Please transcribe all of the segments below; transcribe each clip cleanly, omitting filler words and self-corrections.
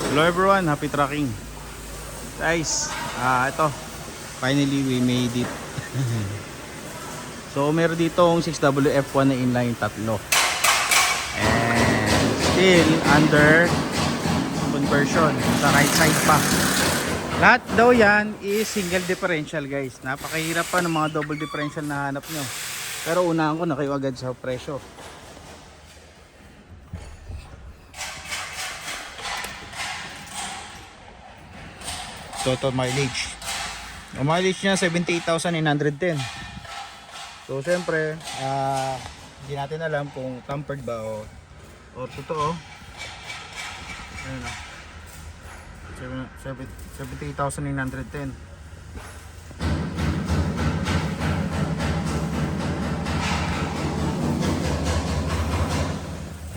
Hello everyone, happy trucking. Guys, ito finally we made it. So meron dito yung 6WF1 na inline tatlo. And still under conversion sa right side pa. Lahat daw yan is single differential guys. Napakahirap pa ng mga double differential na hanap nyo. Pero unahan ko na kayo agad sa presyo. Total mileage. Ang mileage niya 78,910. So syempre, hindi natin alam kung tampered ba o totoo. Ayun na. 78,910.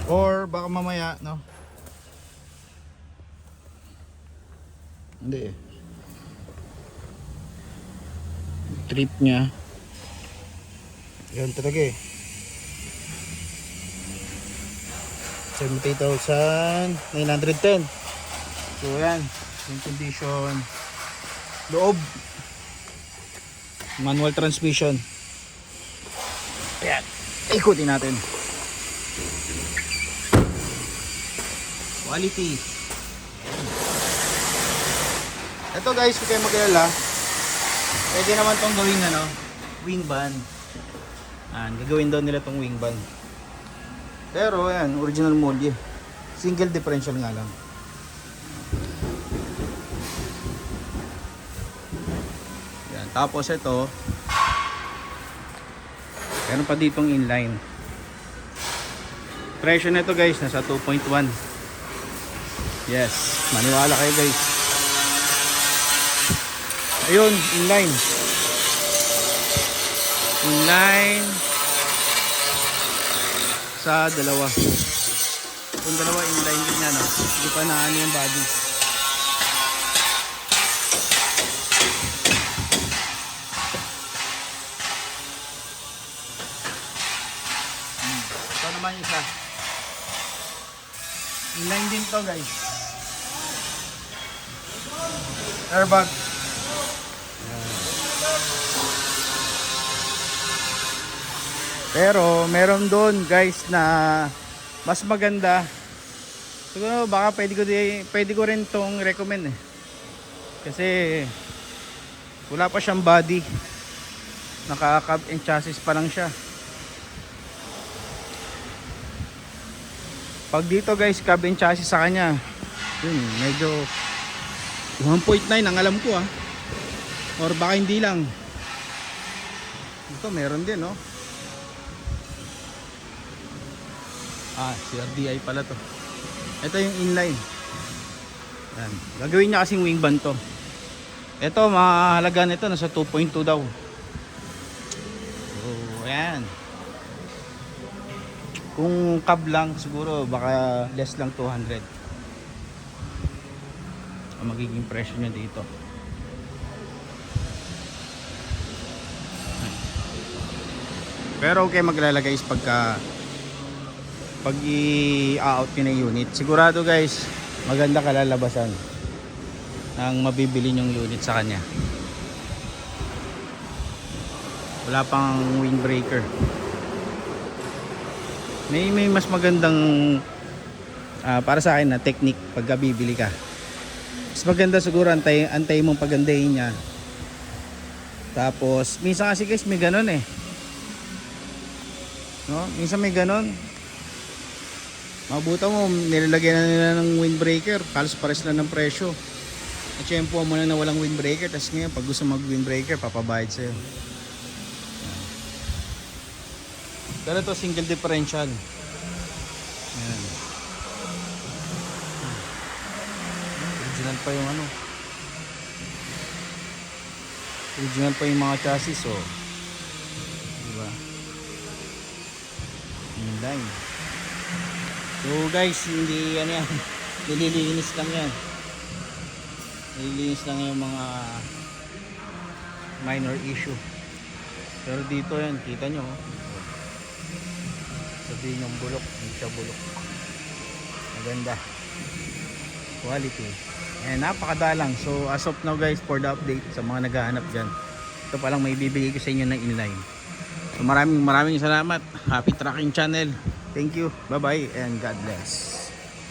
Or baka mamaya, no? Hindi eh. Trip niya yan talaga eh. 78,910. So yan yung condition. Loob manual transmission. Ayan, ikutin natin. Quality. Ito guys, kung kayo mag-alala, pwede naman tong gawing wing band. Gagawin daw nila tong wing band. Pero ayan, original molly. Single differential nga lang. Yan, tapos ito, meron pa ditong inline. Presyo nito guys, nasa 2.1. Yes, maniwala kayo guys. Ayun, inline. Inline sa dalawa. Kung dalawa inline din yan, hindi pa naano yung body. Ito naman yung isa. Inline din to guys. Airbag. Pero meron doon guys na mas maganda. Siguro baka pwede ko rin tong recommend eh. Kasi wala pa siyang body. Naka-cab and chassis pa lang siya. Pag dito guys, cab and chassis sa kanya, yun, medyo 1.9 ang alam ko Or baka hindi lang. Ito meron din CRDI pala to. Ito yung inline. Yan. Gagawin niya kasing wing band to. Ito, mahalaga nito nasa 2.2 daw. So, ayan. Kung cab lang, siguro baka less lang 200 ang magiging presyo niya dito. Pero okay maglalagay is pag i-out nyo na unit, sigurado guys maganda kalalabasan ng mabibili nyong unit sa kanya. Wala pang windbreaker. May mas magandang para sa akin na technique pagka bibili ka. Mas maganda siguro antay mong pagandahin niya. Tapos minsan kasi guys may ganon minsan may ganon. Mabuta mo, nilalagyan na nila ng windbreaker, halos pares lang ng presyo. At tiyempo mo na walang windbreaker, tapos ngayon pag gusto mag-windbreaker, papabayad sa'yo. Pero ito single differential. Ayan. Original pa yung original pa yung mga chassis diba? Inline. So guys, hindi yan nililinis lang yan. Nililinis lang yung mga minor issue. Pero dito yan, kita nyo sabihin yung bulok, hindi siya bulok. Maganda. Quality. And napakadalang. So as of now guys, for the update sa mga naghahanap dyan, ito palang may bibigay ko sa inyo ng inline. So maraming salamat. Happy Trucking Channel. Thank you. Bye bye and God bless.